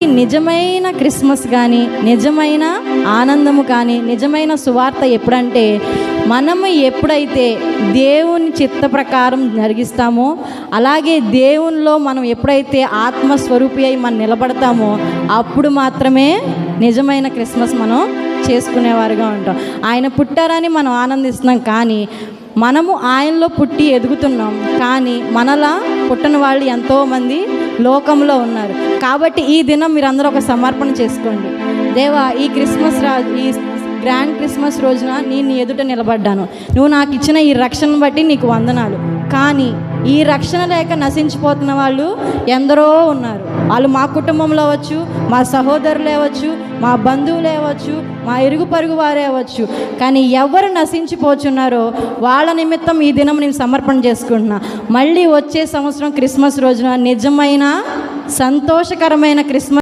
నిజమైన క్రిస్మస్ కానీ, నిజమైన ఆనందము కానీ, నిజమైన సువార్త ఎప్పుడంటే మనము ఎప్పుడైతే దేవుని చిత్త ప్రకారం జరిగిస్తామో, అలాగే దేవునిలో మనం ఎప్పుడైతే ఆత్మస్వరూపి అయి మనం నిలబడతామో అప్పుడు మాత్రమే నిజమైన క్రిస్మస్ మనం చేసుకునేవారుగా ఉంటాం. ఆయన పుట్టారని మనం ఆనందిస్తున్నాం, కానీ మనము ఆయనలో పుట్టి ఎదుగుతున్నాం, కానీ మనలా పుట్టని వాళ్ళు ఎంతోమంది లోకంలో ఉన్నారు. కాబట్టి ఈ దినం మీరందరూ ఒక సమర్పణ చేసుకోండి. దేవా, ఈ గ్రాండ్ క్రిస్మస్ రోజున నేను నీ ఎదుట నిలబడ్డాను. నువ్వు నాకు ఇచ్చిన ఈ రక్షణను బట్టి నీకు వందనాలు. కానీ ఈ రక్షణ లేక నశించిపోతున్న వాళ్ళు ఎందరో ఉన్నారు. వాళ్ళు మా కుటుంబంలో అవ్వచ్చు, మా సహోదరులు అవ్వచ్చు, మా బంధువులు అవ్వచ్చు, మా ఇరుగు పరుగు వారే అవ్వచ్చు. కానీ ఎవరు నశించిపోతున్నారో వాళ్ళ నిమిత్తం ఈ దినం నేను సమర్పణ చేసుకుంటున్నా. మళ్ళీ వచ్చే సంవత్సరం క్రిస్మస్ రోజున నిజమైన సంతోషకరమైన క్రిస్మస్